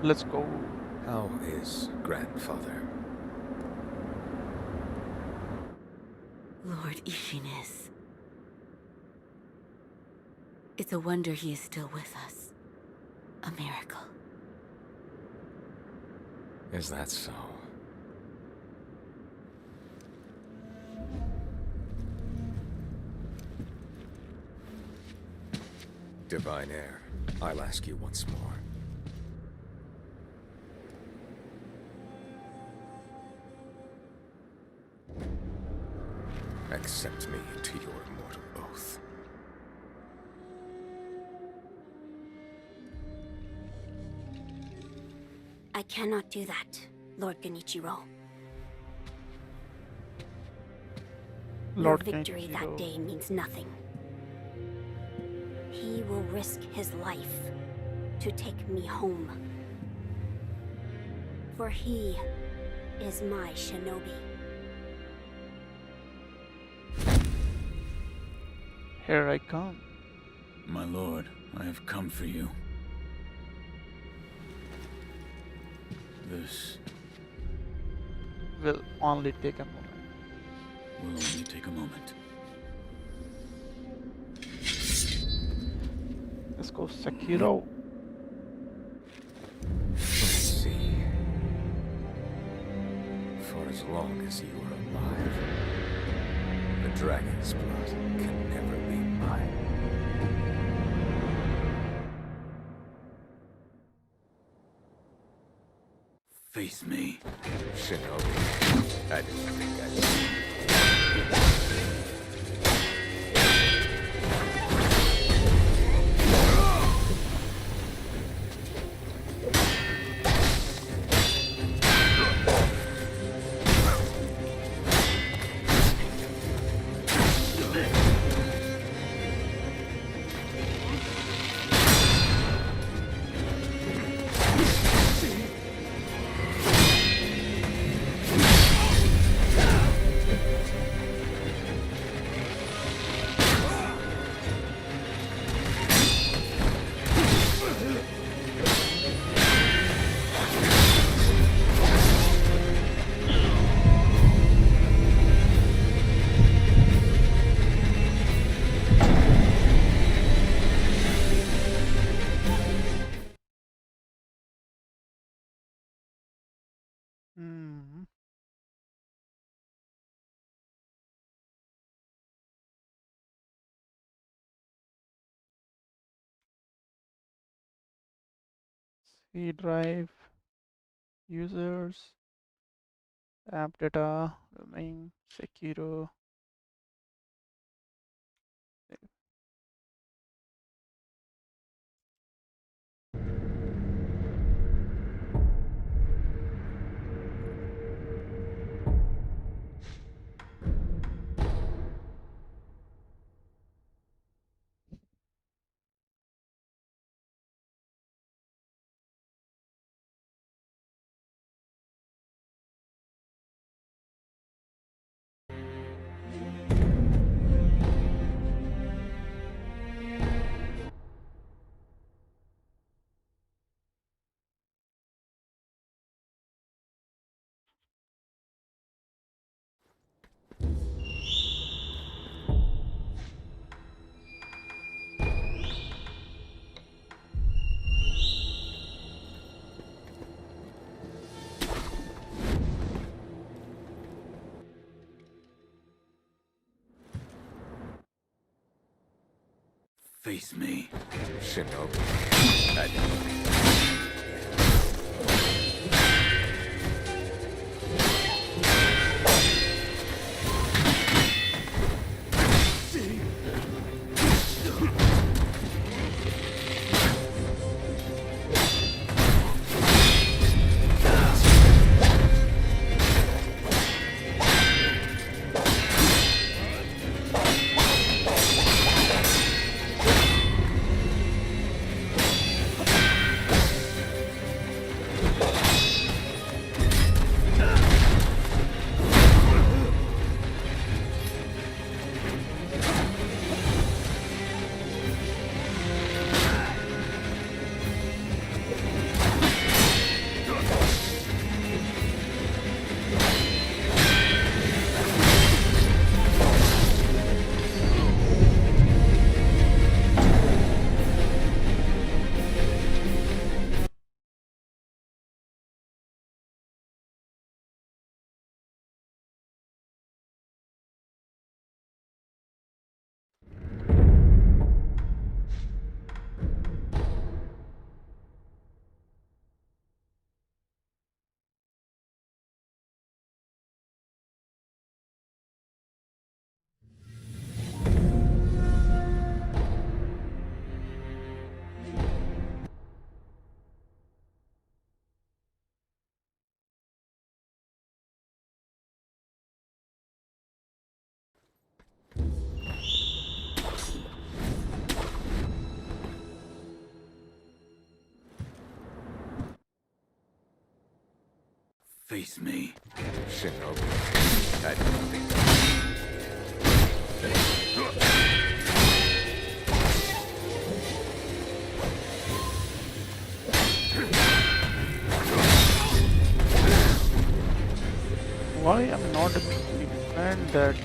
Let's go. How is grandfather? Lord Ishinis. It's a wonder he is still with us. A miracle. Is that so? Divine Heir, I'll ask you once more. Accept me into your immortal oath. I cannot do that, Lord Genichiro. Your Lord victory that Genichiro. day means nothing. He will risk his life to take me home. For he is my shinobi. Here I come. My lord, I have come for you. This Will only take a moment. will only take a moment. Let's go Sekiro. Let's see. For as long as you are alive, the dragon's blood can never be mine. Face me. Shinobi, I didn't think I'd see you. Hmm. C drive, users, app data, domain, Sekiro. Face me. Shinobi, I didn't. Face me. Shinobi. I didn't think that. Why I'm not able to defend that?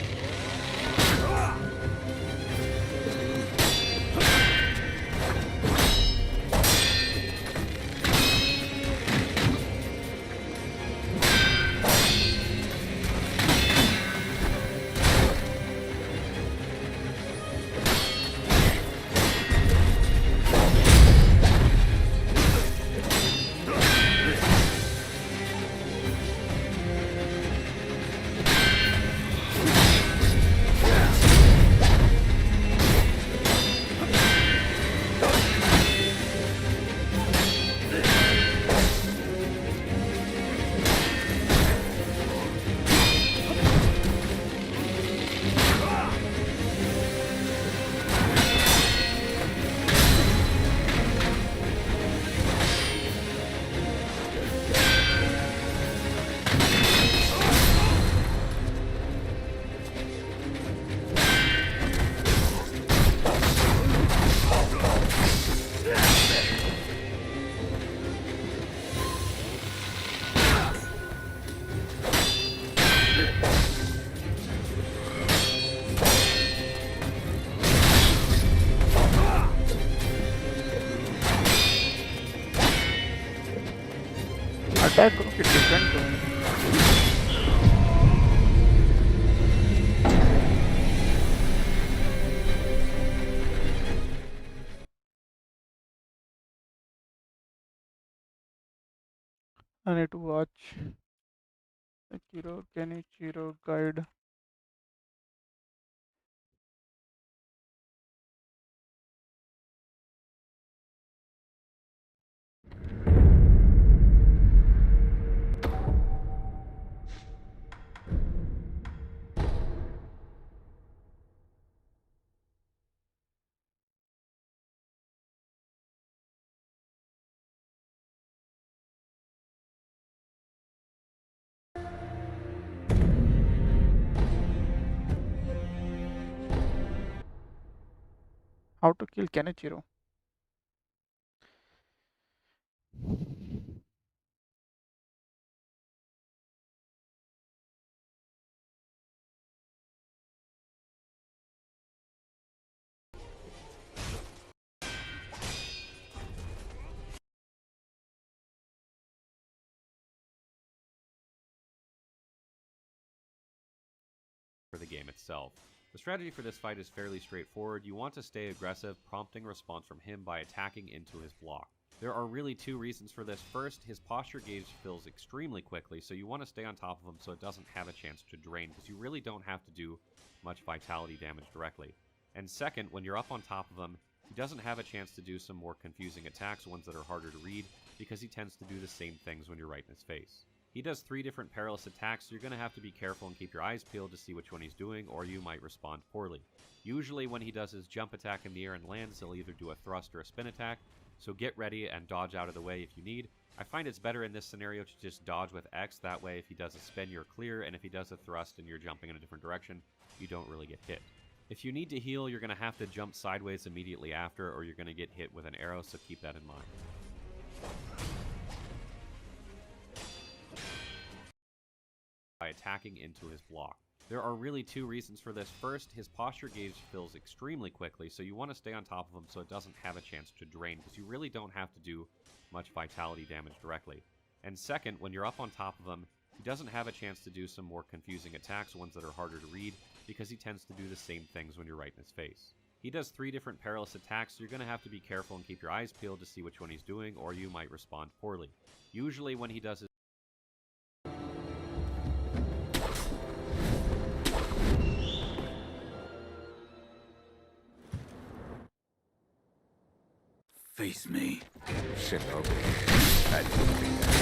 Attack group is different to me. I need to watch Sekiro, Genichiro guide. How to kill Genichiro. For the game itself. The strategy for this fight is fairly straightforward. You want to stay aggressive, prompting response from him by attacking into his block. There are really two reasons for this. First, his posture gauge fills extremely quickly, so you want to stay on top of him so it doesn't have a chance to drain, because you really don't have to do much vitality damage directly. And second, when you're up on top of him, he doesn't have a chance to do some more confusing attacks, ones that are harder to read, because he tends to do the same things when you're right in his face. He does 3 different perilous attacks, so you're going to have to be careful and keep your eyes peeled to see which one he's doing, or you might respond poorly. Usually when he does his jump attack in the air and lands, he'll either do a thrust or a spin attack, so get ready and dodge out of the way if you need. I find it's better in this scenario to just dodge with X, that way if he does a spin you're clear, and if he does a thrust and you're jumping in a different direction, you don't really get hit. If you need to heal, you're going to have to jump sideways immediately after, or you're going to get hit with an arrow, so keep that in mind. By attacking into his block. There are really two reasons for this. First, his posture gauge fills extremely quickly, so you want to stay on top of him so it doesn't have a chance to drain, because you really don't have to do much vitality damage directly. And second, when you're up on top of him, he doesn't have a chance to do some more confusing attacks, ones that are harder to read, because he tends to do the same things when you're right in his face. He does 3 different perilous attacks, so you're going to have to be careful and keep your eyes peeled to see which one he's doing, or you might respond poorly. Usually when he does his Face me. Shinobi. I didn't think that.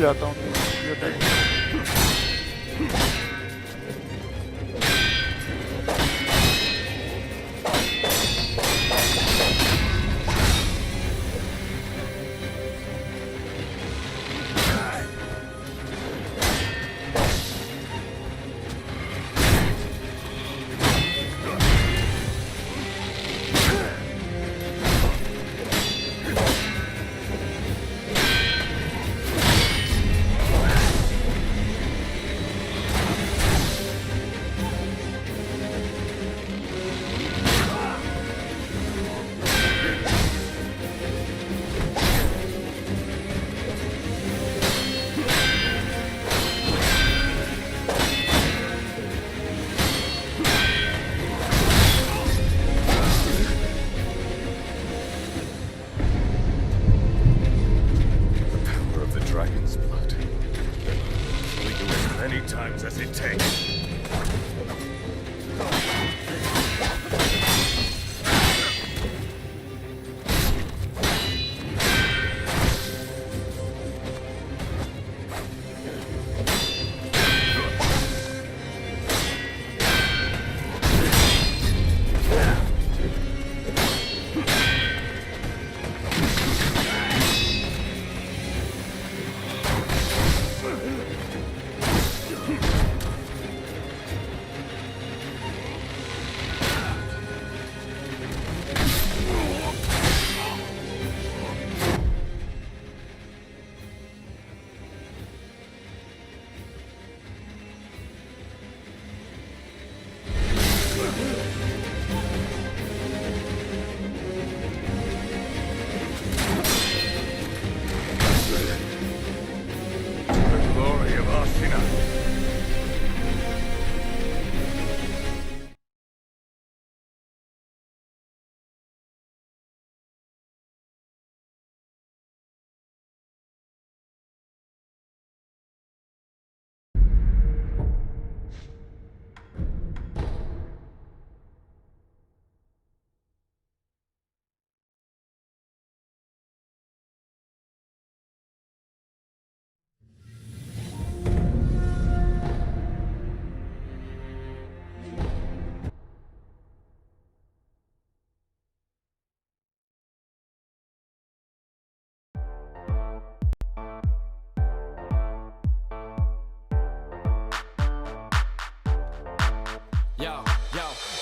जाता हूँ तो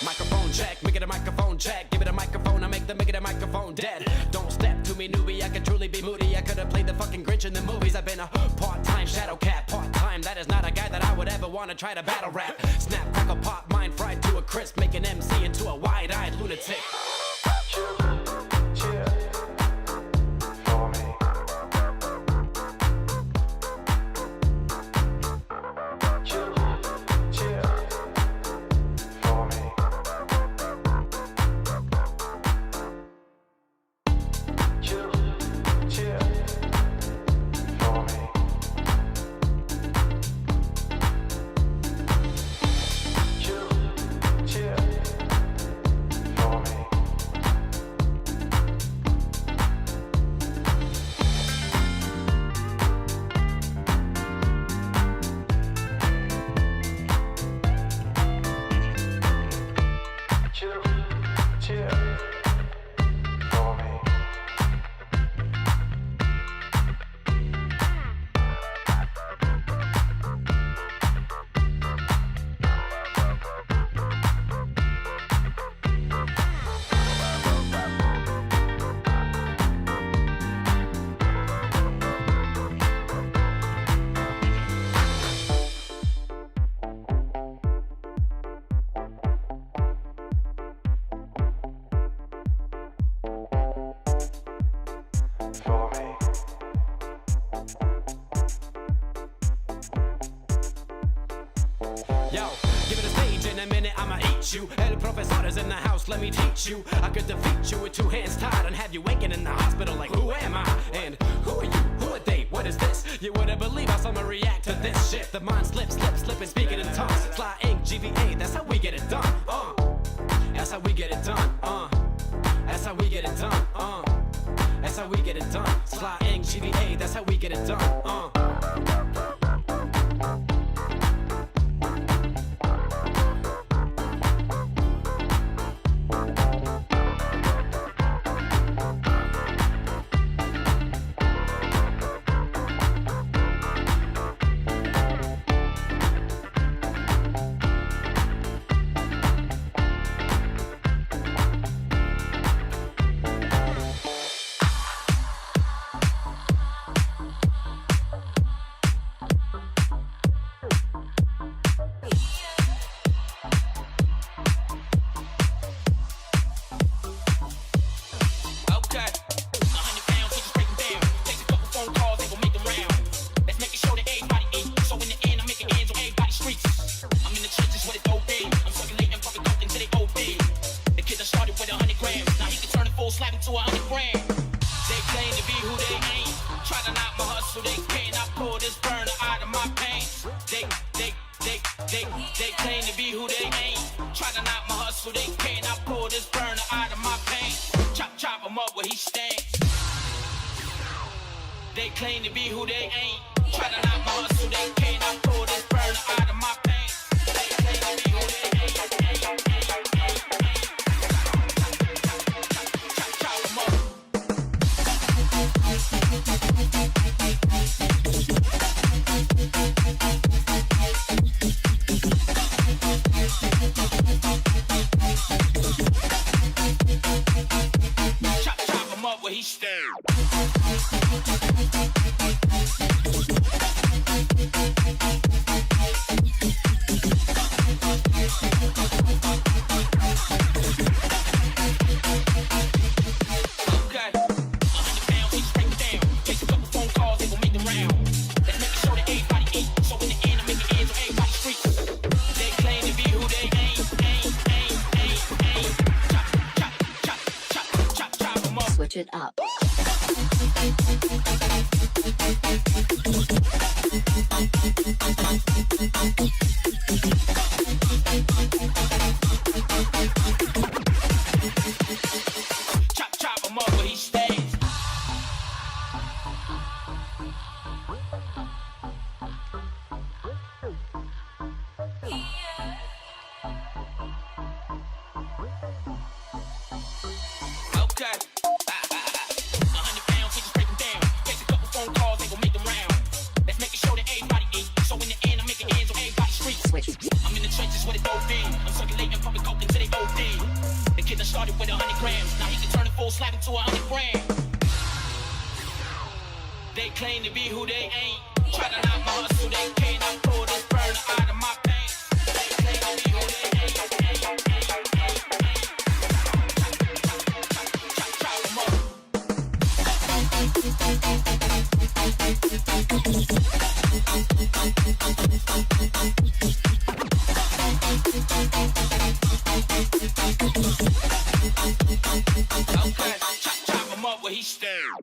Microphone check, make it a microphone check. Give it a microphone, I make it a microphone dead. Don't step to me, newbie, I could truly be moody. I could have played the fucking Grinch in the movies. I've been a part-time shadow cat, part-time. That is not a guy that I would ever want to try to battle rap. Snap, crackle, pop, mind fried to a crisp. Make an MC into a wide-eyed lunatic. Yo, give it a stage in a minute, I'ma eat you. El profesor is in the house, let me teach you. I could defeat you with two hands tied and have you waking in the hospital like, who am I? And who are you? Who are they? What is this? You wouldn't believe how someone react to this shit. The mind slips, and speaking in tongues. Sly ink, GVA, that's how we get it done. That's how we get it done. That's how we get it done. That's how we get it done. Sly Ing, GVA, that's how we get it done. They claim to be who they ain't. Try to knock my hustle, they can't. I pull this burner out of my paint. Chop him up where he stands. They claim to be who they ain't. Try to knock my hustle, they can't. I pull this burner out of my paint. They claim to be who they ain't. Chop him up. Chop him up where he stands. Switch it up. Chop him up where he stays. Okay. 100 pounds, we just break them down. Take a couple phone calls, they gon' make them round. Let's make it show that everybody eat. So in the end, I'm making ends on everybody's street. Switch. I'm in the trenches with a dope in. I'm circulating pumping coke until they OD. The kid that started with 100 grams. Now he can turn a full slab into 100 grams. They claim to be who they ain't. Try to knock my hustle, they can't. I pull this burner out of my paint. They claim to be who they ain't. Chop 'em up. Okay, chop him up where he stands.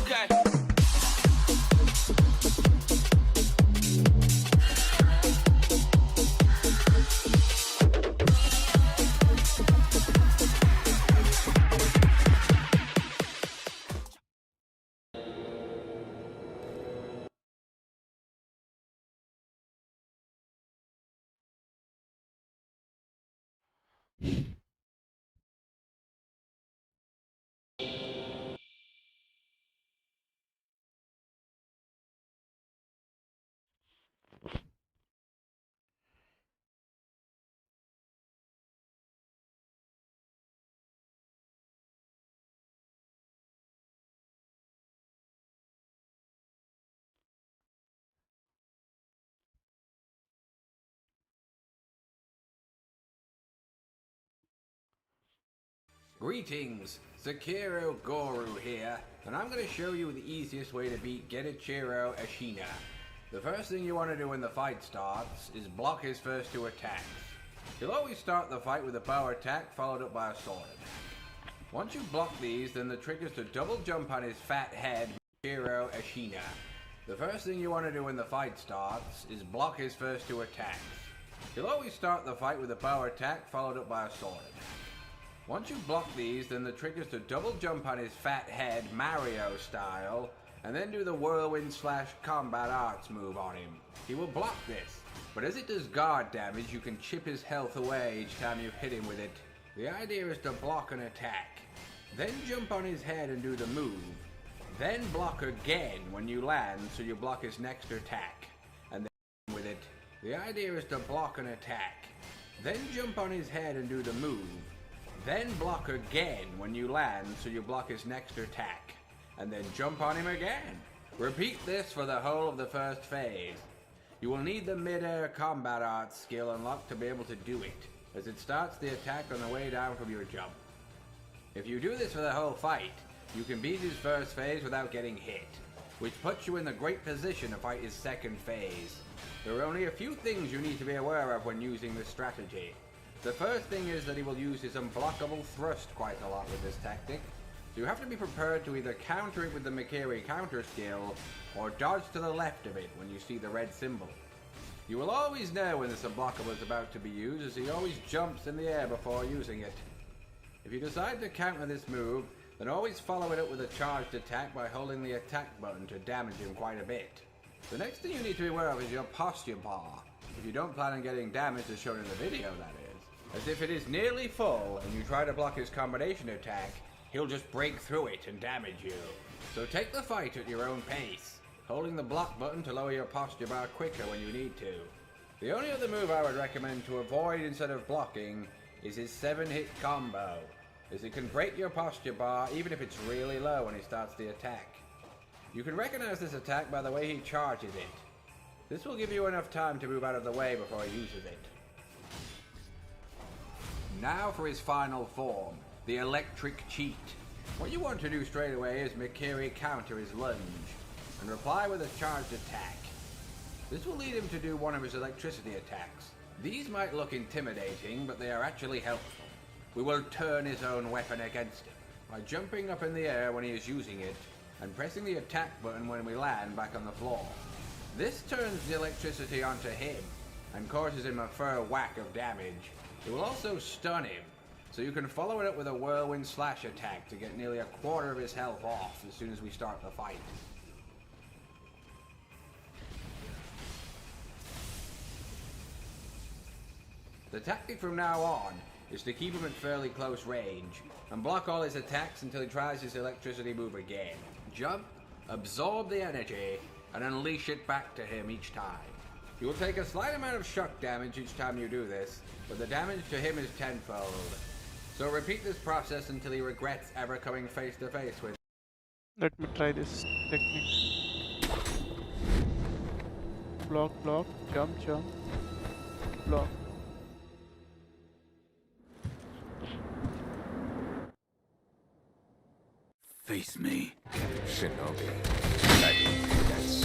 Okay. Greetings, Sekiro Guru here, and I'm going to show you the easiest way to beat Genichiro Ashina. The first thing you want to do when the fight starts is block his first two attacks. You'll always start the fight with a power attack followed up by a sword. Once you block these, then the trick is to double jump on his fat head, Genichiro Ashina. The first thing you want to do when the fight starts is block his first 2 attacks. You'll always start the fight with a power attack followed up by a sword attack. Once you block these, then the trick is to double jump on his fat head Mario style, and then do the whirlwind / combat arts move on him. He will block this, but as it does guard damage, you can chip his health away each time you hit him with it. The idea is to block an attack, then jump on his head and do the move, then block again when you land so you block his next attack, and then with it. The idea is to block an attack, then jump on his head and do the move, then block again when you land so you block his next attack, and then jump on him again. Repeat this for the whole of the first phase. You will need the mid-air combat arts skill unlocked to be able to do it, as it starts the attack on the way down from your jump. If you do this for the whole fight, you can beat his first phase without getting hit, which puts you in the great position to fight his second phase. There are only a few things you need to be aware of when using this strategy. The first thing is that he will use his unblockable thrust quite a lot with this tactic, so you have to be prepared to either counter it with the Mikiri counter skill, or dodge to the left of it when you see the red symbol. You will always know when this unblockable is about to be used, as he always jumps in the air before using it. If you decide to counter this move, then always follow it up with a charged attack by holding the attack button to damage him quite a bit. The next thing you need to be aware of is your posture bar, if you don't plan on getting damaged as shown in the video, that is. As if it is nearly full and you try to block his combination attack, he'll just break through it and damage you. So take the fight at your own pace, holding the block button to lower your posture bar quicker when you need to. The only other move I would recommend to avoid instead of blocking is his 7-hit combo, as it can break your posture bar even if it's really low when he starts the attack. You can recognize this attack by the way he charges it. This will give you enough time to move out of the way before he uses it. Now for his final form, the electric cheat. What you want to do straight away is Mikiri counter his lunge, and reply with a charged attack. This will lead him to do one of his electricity attacks. These might look intimidating, but they are actually helpful. We will turn his own weapon against him by jumping up in the air when he is using it, and pressing the attack button when we land back on the floor. This turns the electricity onto him, and causes him a fair whack of damage. It will also stun him, so you can follow it up with a whirlwind / attack to get nearly a quarter of his health off as soon as we start the fight. The tactic from now on is to keep him at fairly close range, and block all his attacks until he tries his electricity move again. Jump, absorb the energy, and unleash it back to him each time. You will take a slight amount of shock damage each time you do this, but the damage to him is tenfold. So repeat this process until he regrets ever coming face to face with. Let me try this technique. Block, block, jump, jump, block. Face me. Shinobi. That's...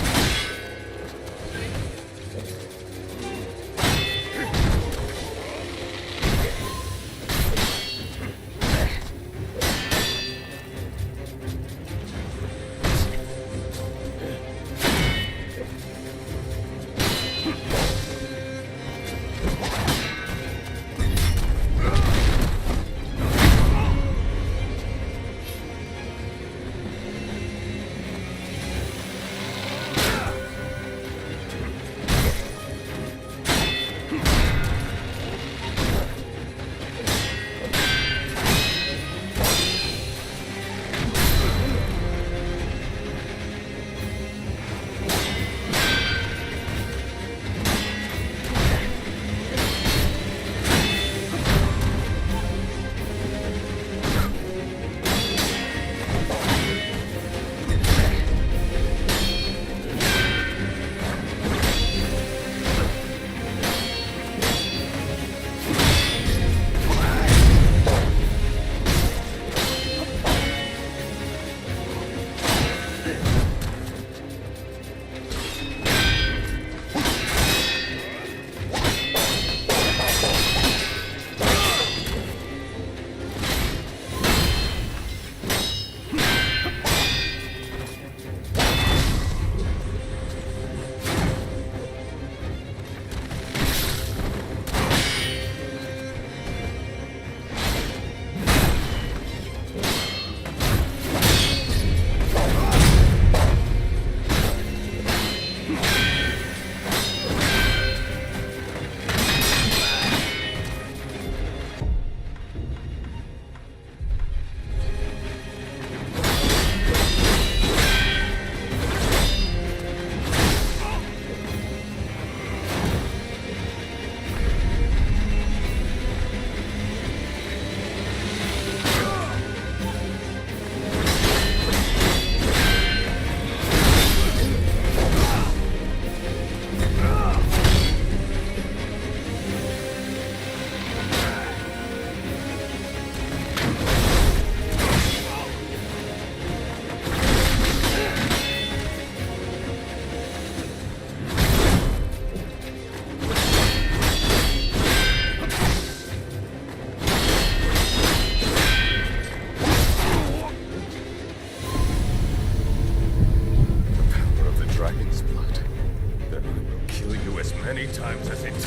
many times as it takes.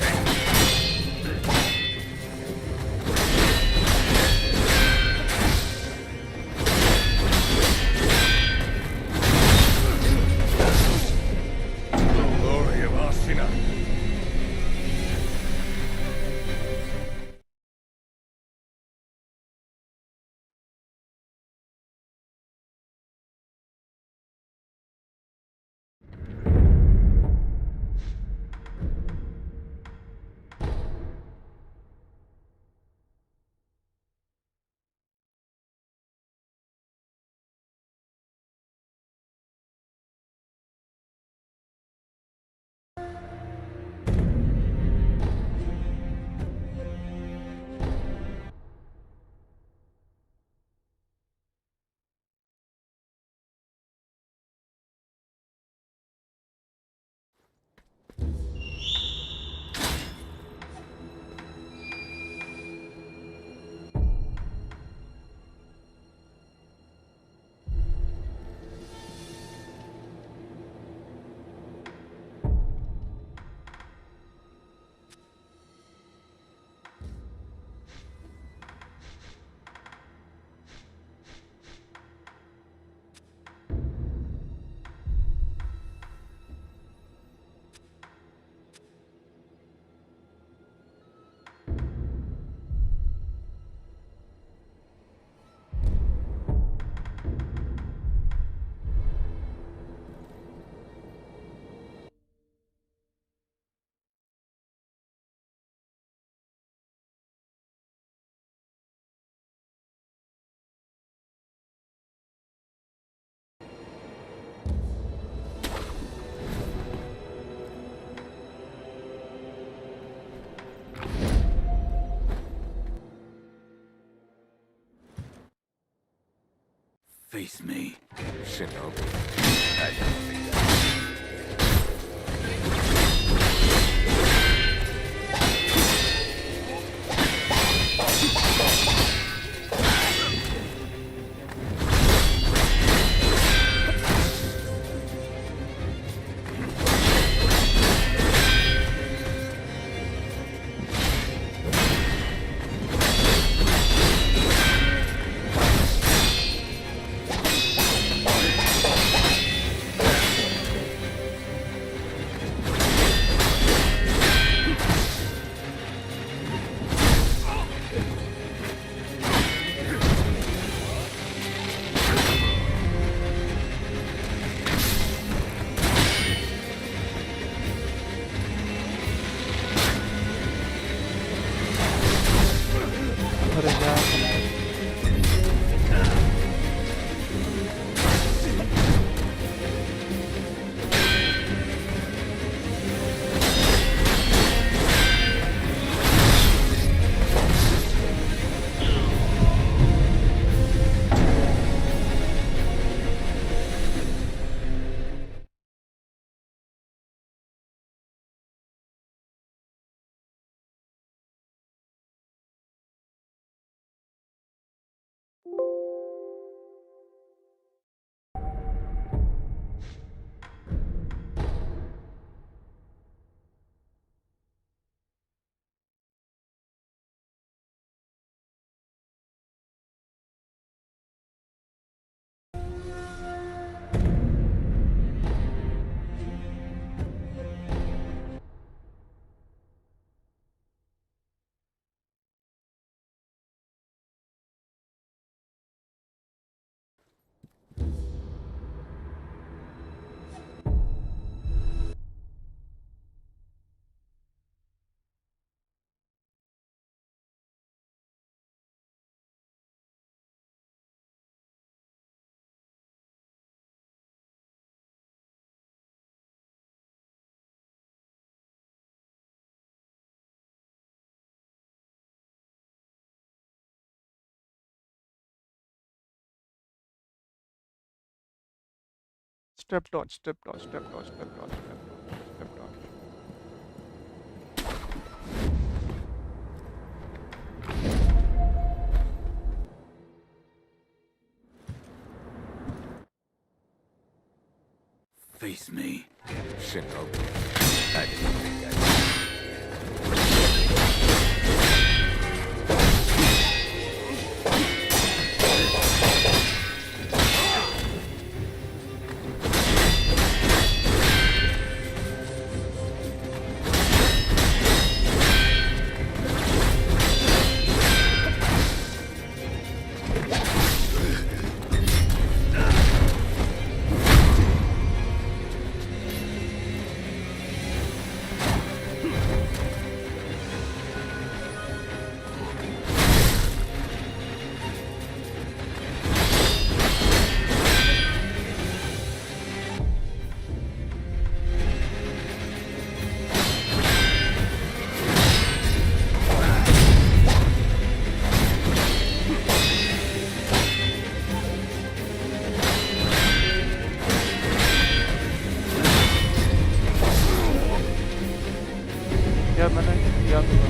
The glory of Ashina. Face me. Shinobi. I don't think that. अरे यार step dodge, step dodge, step dodge, step dodge, step dodge, step dodge. Face me. Shinobi. I didn't think I यार मैंने किया तो था।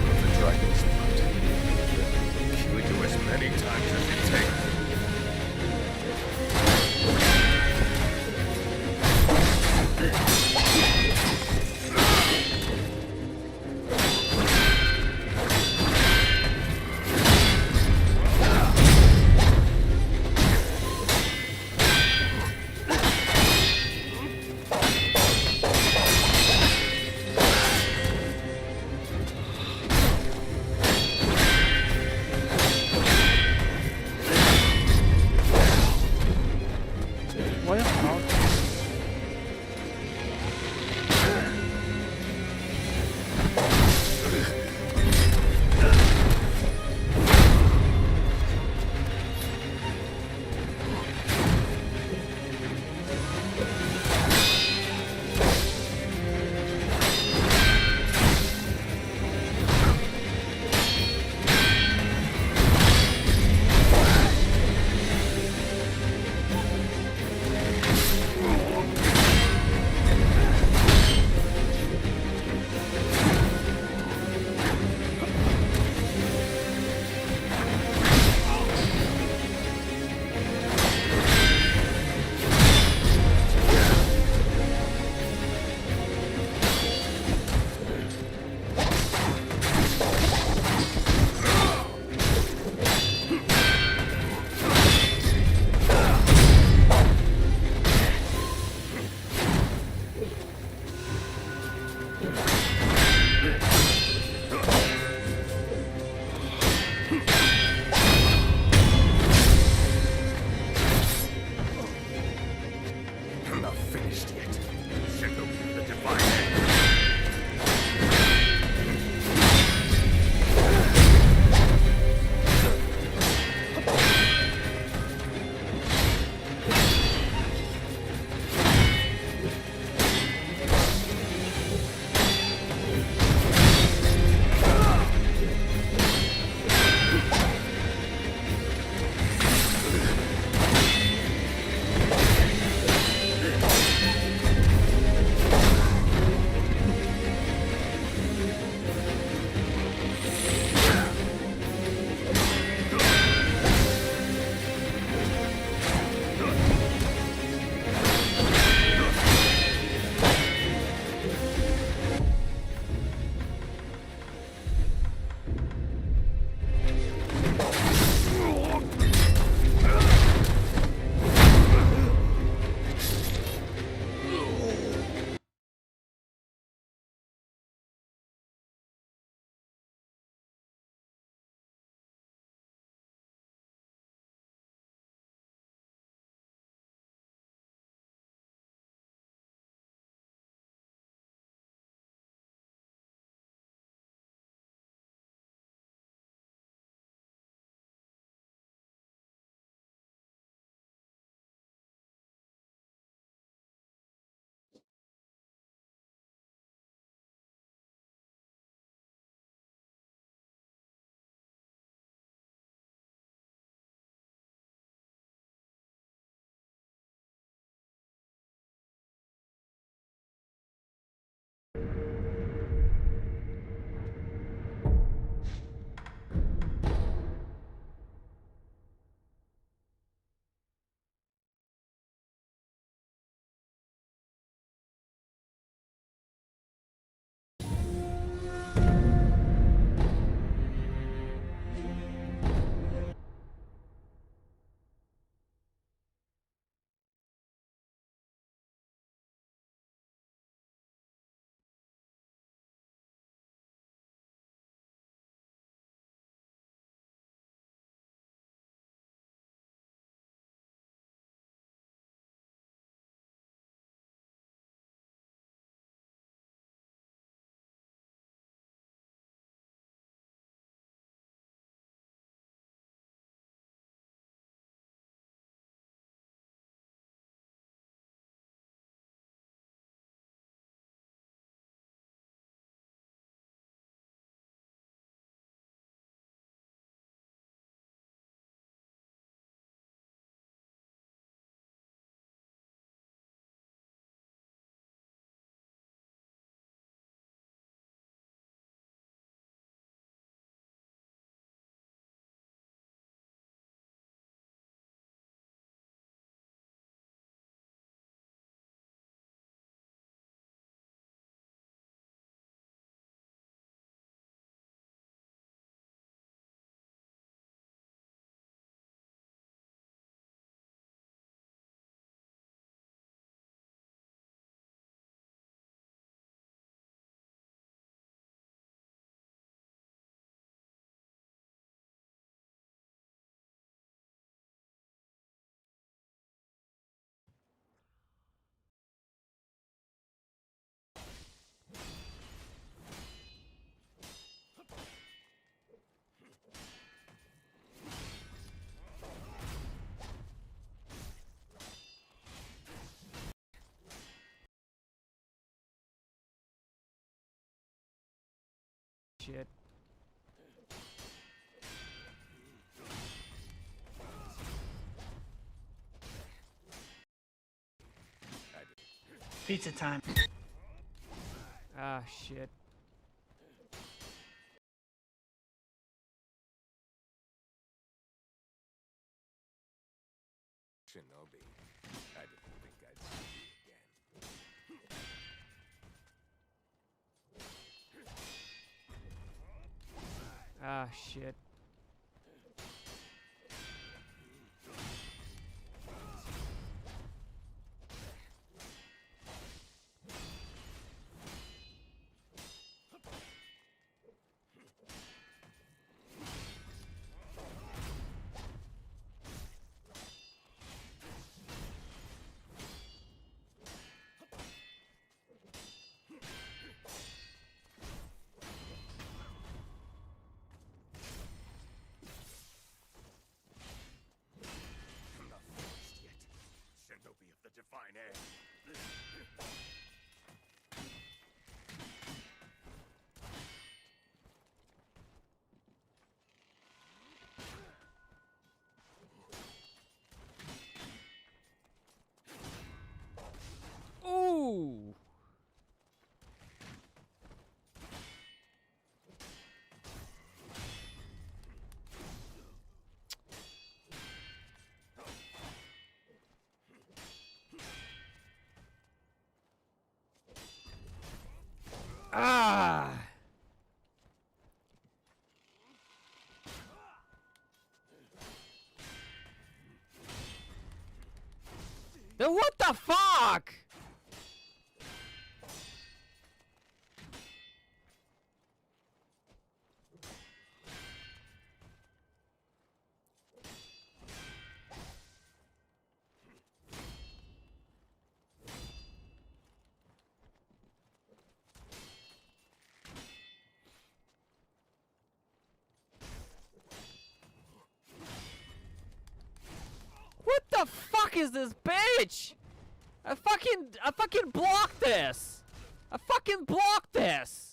Of the dragon's blood. Chew into as many times as it takes. shit. Pizza time. Ah, shit. Shinobi. I didn't think I'd see you again. Ah, shit. I'm not finished yet. Shinobi of the Divine Air. Ooh! Ah! Then what the fuck? What the fuck is this bitch? I fucking blocked this. I fucking blocked this.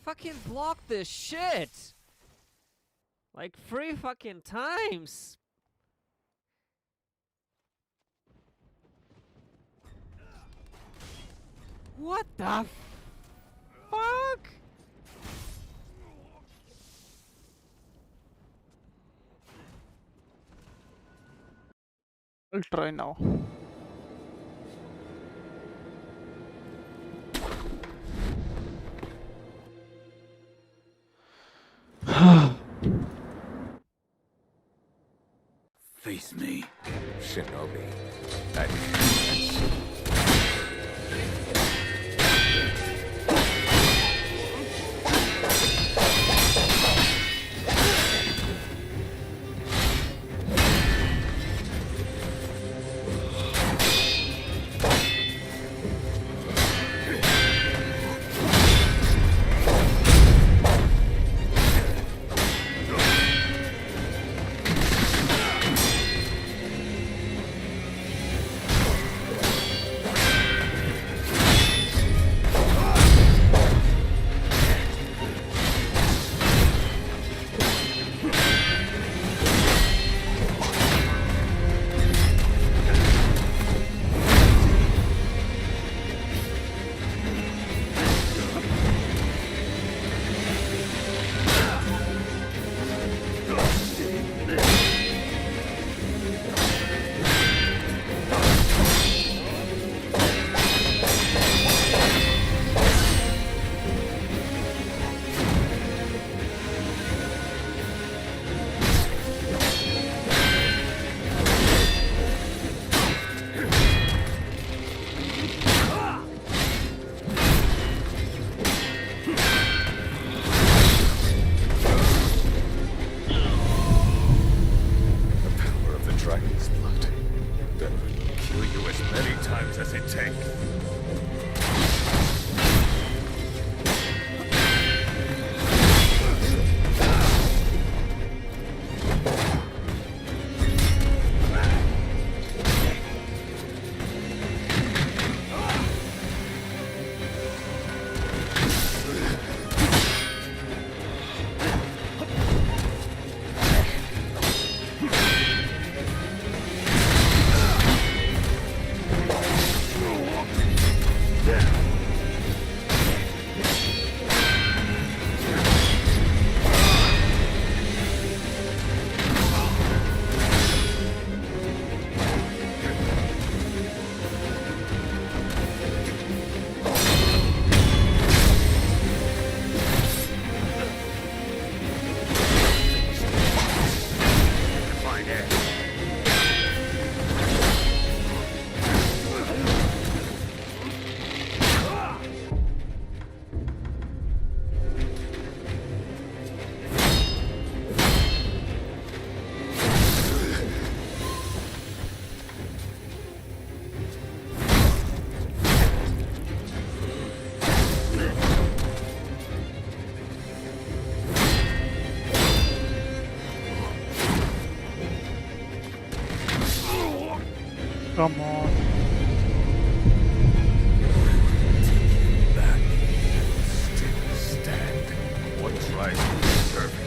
Fucking block this shit! Like 3 fucking times! What the fuck? I'll try now. Face me. Shinobi. I didn't think I'd see you. dragon's blood. That will kill you as many times as it takes. Come on. Back. Still stand. What tries to serve me?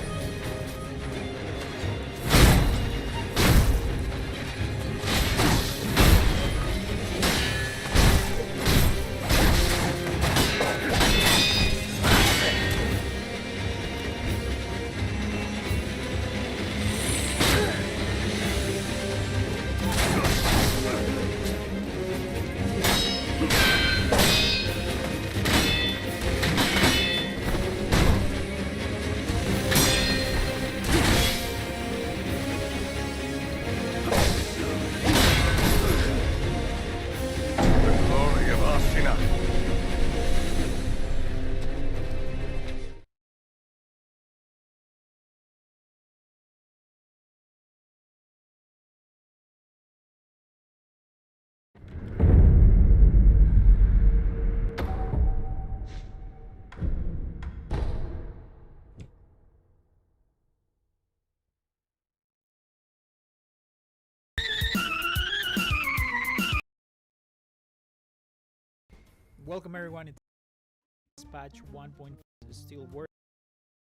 Welcome everyone, it's patch 1.5 still works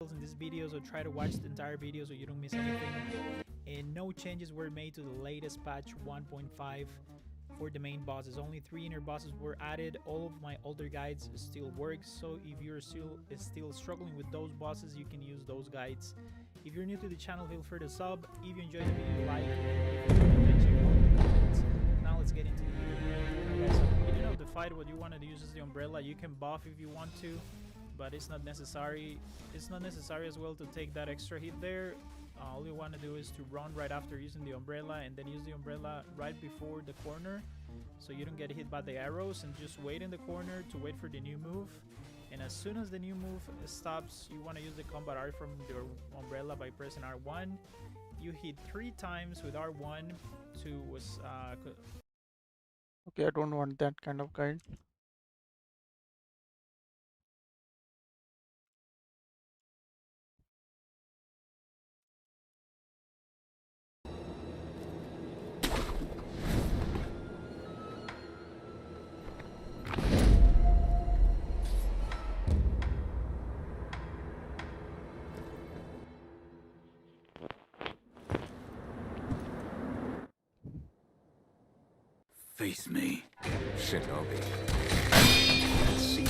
in this video, so try to watch the entire video so you don't miss anything. And no changes were made to the latest patch 1.5 for the main bosses. Only 3 inner bosses were added. All of my older guides still work, so if you're still struggling with those bosses, you can use those guides. If you're new to the channel, feel free to sub. If you enjoyed the video, like it. Now let's get into the video. Guys, so at the beginning of the fight, what you want to use is the umbrella. You can buff if you want to, but it's not necessary. It's not necessary as well to take that extra hit there. All you want to do is to run right after using the umbrella, and then use the umbrella right before the corner so you don't get hit by the arrows, and just wait in the corner to wait for the new move. And as soon as the new move stops, you want to use the combat art from the umbrella by pressing R1. You hit 3 times with R1 to Okay, I don't want that kind of guide. Face me. Shinobi. See.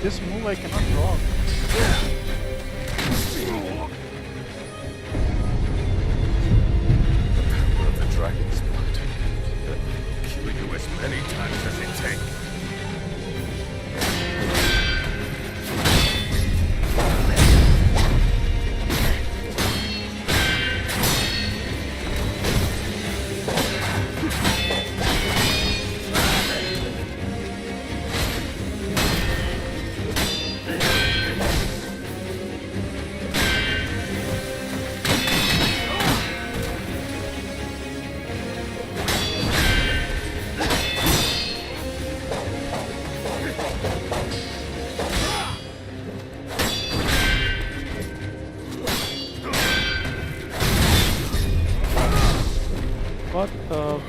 This move I cannot block. Of the dragon's blood. Kill you as many times as it takes. What the?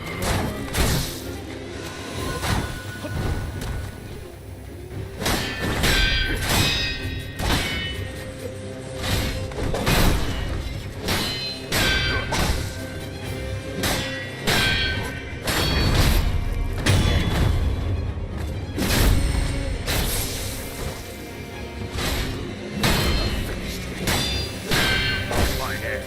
My head.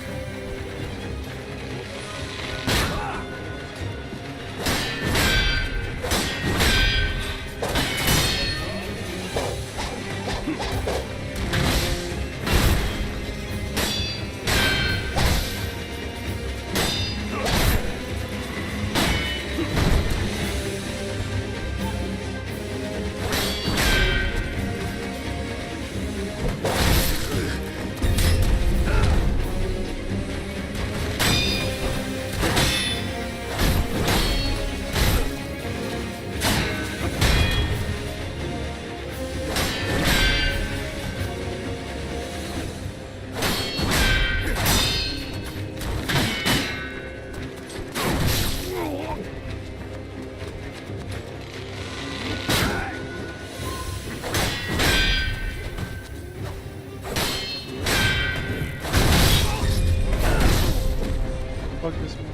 Fuck this move.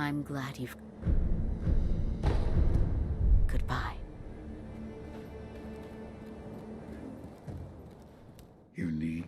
I'm glad you've... Goodbye. You need...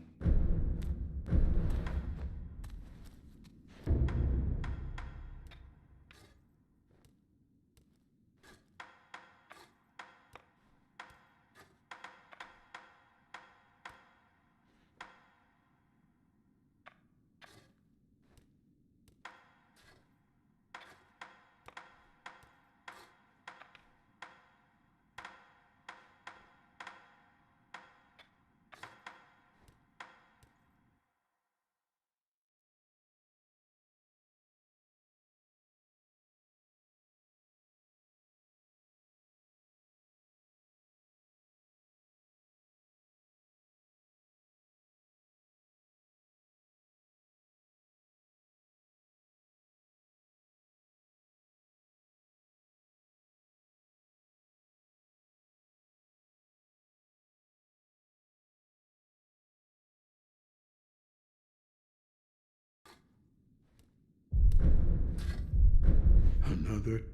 Another